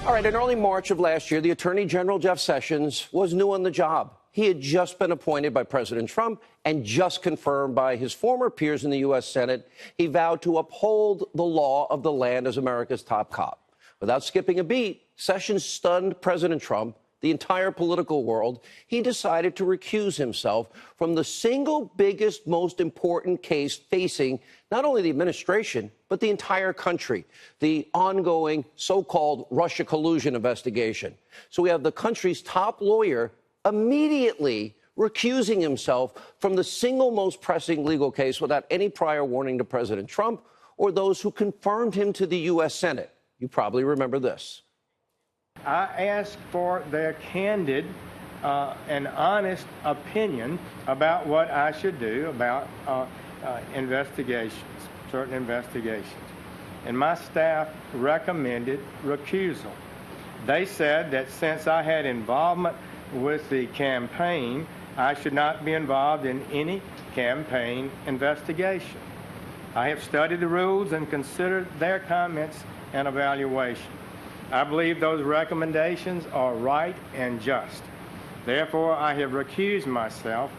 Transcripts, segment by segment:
All right, in early March of last year, the Attorney General, Jeff Sessions, was new on the job. He had just been appointed by President Trump and just confirmed by his former peers in the U.S. Senate. He vowed to uphold the law of the land as America's top cop. Without skipping a beat, Sessions stunned President Trump, the entire political world. He decided to recuse himself from the single biggest, most important case facing not only the administration, but the entire country, the ongoing so-called Russia collusion investigation. So we have the country's top lawyer immediately recusing himself from the single most pressing legal case without any prior warning to President Trump or those who confirmed him to the U.S. Senate. You probably remember this. I asked for their candid and honest opinion about what I should do about investigations, certain investigations. And my staff recommended recusal. They said that since I had involvement with the campaign, I should not be involved in any campaign investigation. I have studied the rules and considered their comments and evaluation. I believe those recommendations are right and just. Therefore, I have recused myself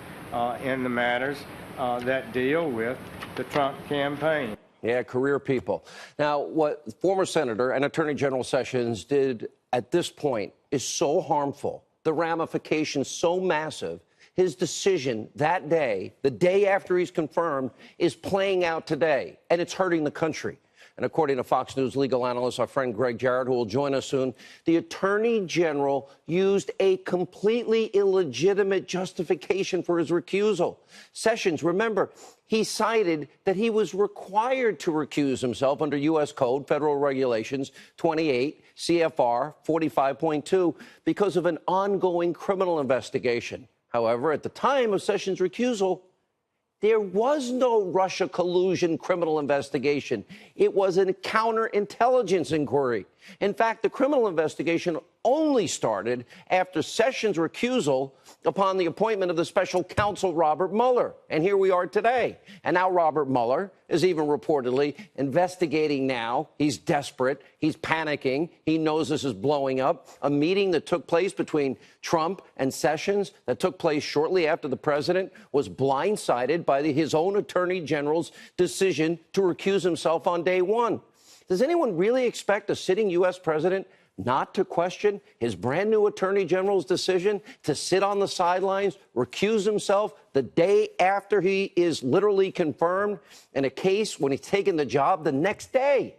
in the matters that deal with the Trump campaign. Yeah, career people. Now, what former Senator and Attorney General Sessions did at this point is so harmful, the ramifications so massive. His decision that day, the day after he's confirmed, is playing out today, and it's hurting the country. And according to Fox News legal analyst, our friend Greg Jarrett, who will join us soon, the Attorney General used a completely illegitimate justification for his recusal. Sessions, remember, he cited that he was required to recuse himself under U.S. Code, Federal Regulations 28 CFR 45.2 because of an ongoing criminal investigation. However, at the time of Sessions' recusal, there was no Russia collusion criminal investigation. It was a counterintelligence inquiry. In fact, the criminal investigation only started after Sessions' recusal upon the appointment of the special counsel Robert Mueller. And here we are today. And now Robert Mueller is even reportedly investigating now. He's desperate. He's panicking. He knows this is blowing up. A meeting that took place between Trump and Sessions that took place shortly after the president was blindsided by his own attorney general's decision to recuse himself on day one. Does anyone really expect a sitting U.S. president not to question his brand new attorney general's decision to sit on the sidelines, recuse himself the day after he is literally confirmed in a case when he's taken the job the next day?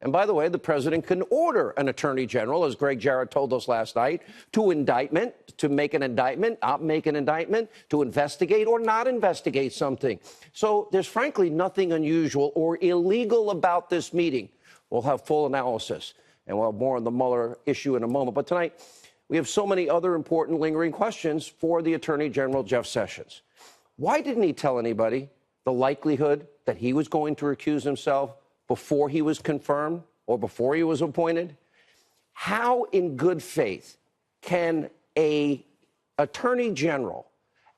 And by the way, the president can order an attorney general, as Greg Jarrett told us last night, to make an indictment, not make an indictment, to investigate or not investigate something. So there's frankly nothing unusual or illegal about this meeting. We'll have full analysis, and we'll have more on the Mueller issue in a moment. But tonight, we have so many other important lingering questions for the Attorney General, Jeff Sessions. Why didn't he tell anybody the likelihood that he was going to recuse himself before he was confirmed or before he was appointed? How in good faith can an Attorney General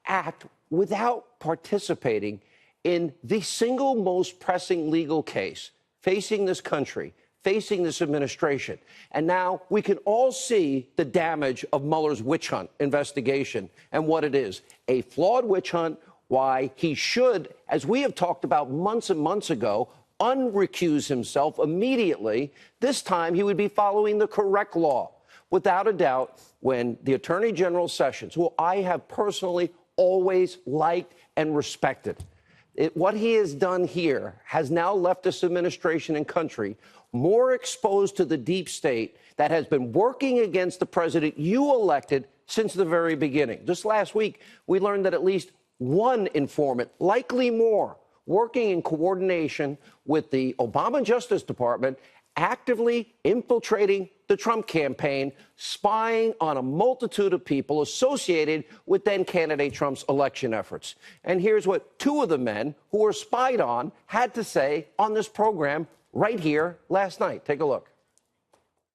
act without participating in the single most pressing legal case facing this country, facing this administration? And now we can all see the damage of Mueller's witch hunt investigation and what it is, a flawed witch hunt, why he should, as we have talked about months and months ago, un-recuse himself immediately. This time he would be following the correct law. Without a doubt, when the Attorney General Sessions, who I have personally always liked and respected, what he has done here has now left this administration and country more exposed to the deep state that has been working against the president you elected since the very beginning. Just last week, we learned that at least one informant, likely more, working in coordination with the Obama Justice Department, actively infiltrating the Trump campaign, spying on a multitude of people associated with then-candidate Trump's election efforts. And here's what two of the men who were spied on had to say on this program right here last night. Take a look.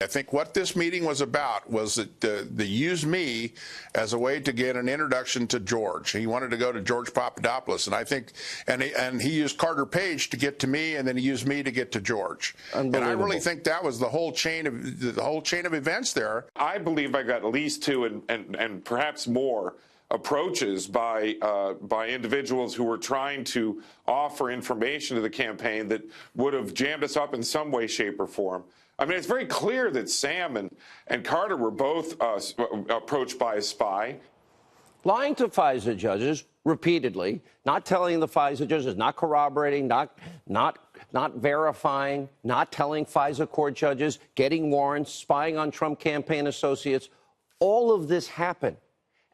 I think what this meeting was about was that the use me as a way to get an introduction to George. He wanted to go to George Papadopoulos, and I think, and he used Carter Page to get to me, and then he used me to get to George. And I really think that was the whole chain of events there. I believe I got at least two and perhaps more approaches by individuals who were trying to offer information to the campaign that would have jammed us up in some way, shape, or form. I mean, it's very clear that Sam and Carter were both approached by a spy. Lying to FISA judges repeatedly, not telling the FISA judges, not corroborating, not verifying, not telling FISA court judges, getting warrants, spying on Trump campaign associates. All of this happened.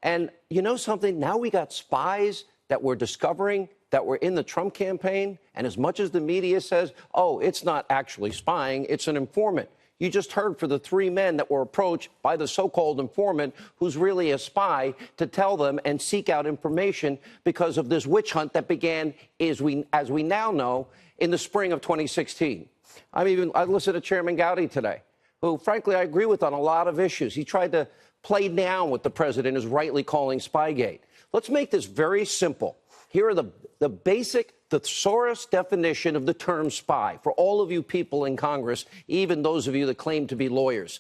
And you know something? Now we got spies that we're discovering that were in the Trump campaign. And as much as the media says, oh, it's not actually spying, it's an informant. You just heard for the three men that were approached by the so-called informant, who's really a spy, to tell them and seek out information because of this witch hunt that began, as we now know, in the spring of 2016. I listened to Chairman Gowdy today, who, frankly, I agree with on a lot of issues. He tried to play down what the president is rightly calling Spygate. Let's make this very simple. Here are the basic thesaurus definition of the term spy for all of you people in Congress, even those of you that claim to be lawyers.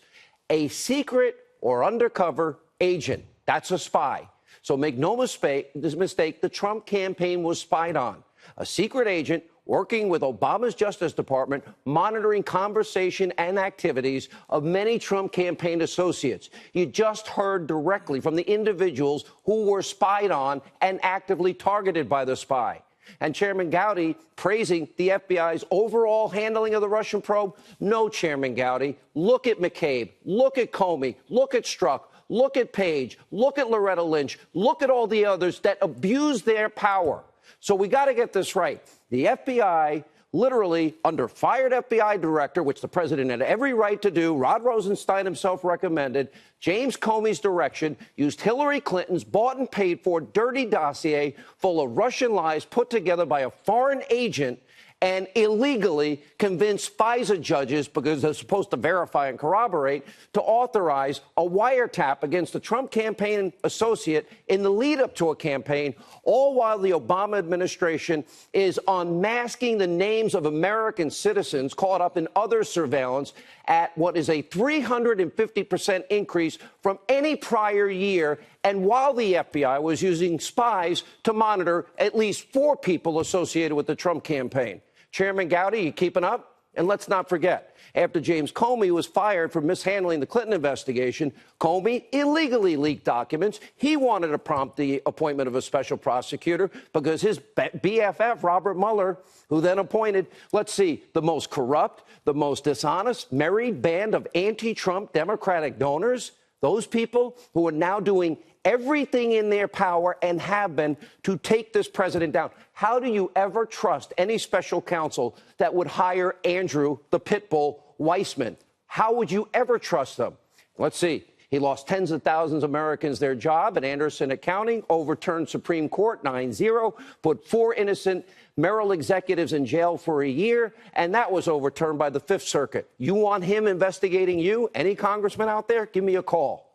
A secret or undercover agent. That's a spy. So make no mistake, the Trump campaign was spied on. A secret agent working with Obama's Justice Department, monitoring conversation and activities of many Trump campaign associates. You just heard directly from the individuals who were spied on and actively targeted by the spy. And Chairman Gowdy praising the FBI's overall handling of the Russian probe. No, Chairman Gowdy. Look at McCabe. Look at Comey. Look at Strzok. Look at Page. Look at Loretta Lynch. Look at all the others that abused their power. So we got to get this right. The FBI, literally under fired FBI director, which the president had every right to do, Rod Rosenstein himself recommended, James Comey's direction, used Hillary Clinton's bought and paid for dirty dossier full of Russian lies put together by a foreign agent and illegally convinced FISA judges, because they're supposed to verify and corroborate, to authorize a wiretap against the Trump campaign associate in the lead up to a campaign, all while the Obama administration is unmasking the names of American citizens caught up in other surveillance at what is a 350% increase from any prior year, and while the FBI was using spies to monitor at least 4 people associated with the Trump campaign. Chairman Gowdy, you keeping up? And let's not forget, after James Comey was fired for mishandling the Clinton investigation, Comey illegally leaked documents. He wanted to prompt the appointment of a special prosecutor because his BFF, Robert Mueller, who then appointed, let's see, the most corrupt, the most dishonest, merry band of anti-Trump Democratic donors, those people who are now doing everything in their power and have been to take this president down. How do you ever trust any special counsel that would hire Andrew, the pit bull, Weissman? How would you ever trust them? Let's see. He lost tens of thousands of Americans their job at Anderson Accounting, overturned Supreme Court 9-0, put 4 innocent Merrill executives in jail for a year, and that was overturned by the Fifth Circuit. You want him investigating you? Any congressman out there? Give me a call.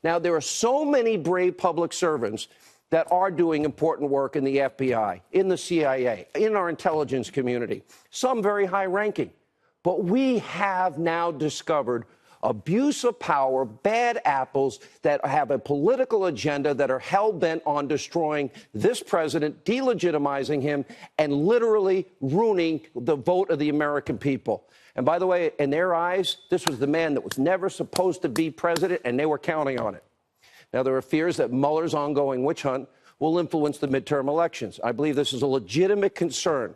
Now, there are so many brave public servants that are doing important work in the FBI, in the CIA, in our intelligence community, some very high-ranking. But we have now discovered abuse of power, bad apples that have a political agenda that are hell-bent on destroying this president, delegitimizing him, and literally ruining the vote of the American people. And by the way, in their eyes, this was the man that was never supposed to be president, and they were counting on it. Now, there are fears that Mueller's ongoing witch hunt will influence the midterm elections. I believe this is a legitimate concern.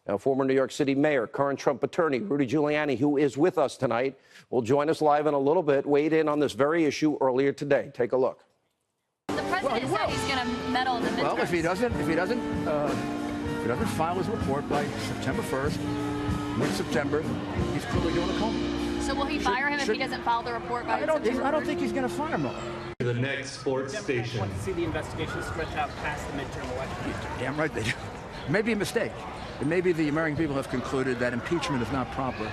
Now, former New York City mayor, current Trump attorney, Rudy Giuliani, who is with us tonight, will join us live in a little bit, weighed in on this very issue earlier today. Take a look. The president said he's going to meddle in the midterms. Well, if he doesn't file his report by September 1st, mid-September, he's clearly going to Comey. So will he fire him if he doesn't file the report by September 1st? I don't think he's going to fire him. The next sports station. Want to see the investigation stretch out past the midterm election. Damn right they do. It may be a mistake. It may be the American people have concluded that impeachment is not proper.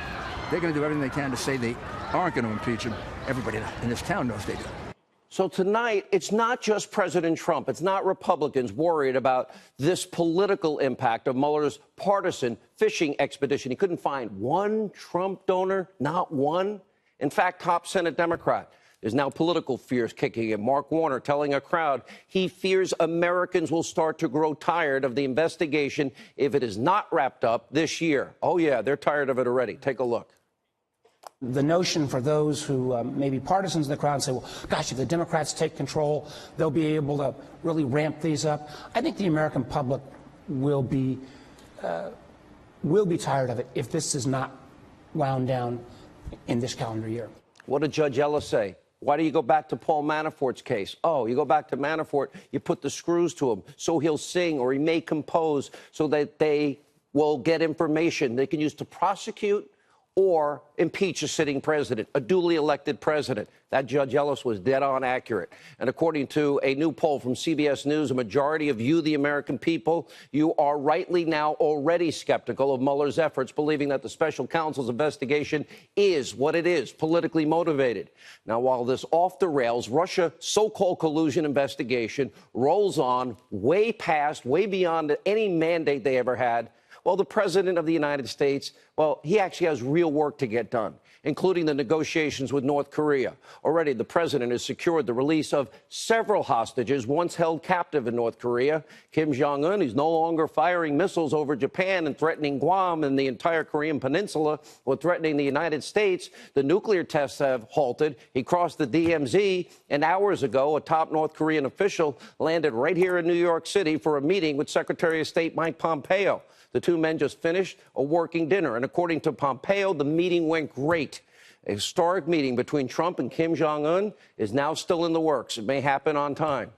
They're going to do everything they can to say they aren't going to impeach him. Everybody in this town knows they do. So tonight, it's not just President Trump. It's not Republicans worried about this political impact of Mueller's partisan fishing expedition. He couldn't find one Trump donor, not one. In fact, top Senate Democrat. There's now political fears kicking in. Mark Warner telling a crowd he fears Americans will start to grow tired of the investigation if it is not wrapped up this year. Oh, yeah, they're tired of it already. Take a look. The notion for those who may be partisans in the crowd say, well, gosh, if the Democrats take control, they'll be able to really ramp these up. I think the American public will be tired of it if this is not wound down in this calendar year. What did Judge Ellis say? Why do you go back to Paul Manafort's case? Oh, you go back to Manafort, you put the screws to him so he'll sing or he may compose so that they will get information they can use to prosecute or impeach a sitting president, a duly elected president. That Judge Ellis was dead on accurate. And according to a new poll from CBS News, a majority of you, the American people, you are rightly now already skeptical of Mueller's efforts, believing that the special counsel's investigation is what it is, politically motivated. Now, while this off-the-rails Russia so-called collusion investigation rolls on way past, way beyond any mandate they ever had, well, the president of the United States, well, he actually has real work to get done, including the negotiations with North Korea. Already, the president has secured the release of several hostages once held captive in North Korea. Kim Jong-un, who's no longer firing missiles over Japan and threatening Guam and the entire Korean peninsula or threatening the United States. The nuclear tests have halted. He crossed the DMZ, and hours ago, a top North Korean official landed right here in New York City for a meeting with Secretary of State Mike Pompeo. The two men just finished a working dinner, and according to Pompeo, the meeting went great. A historic meeting between Trump and Kim Jong-un is now still in the works. It may happen on time.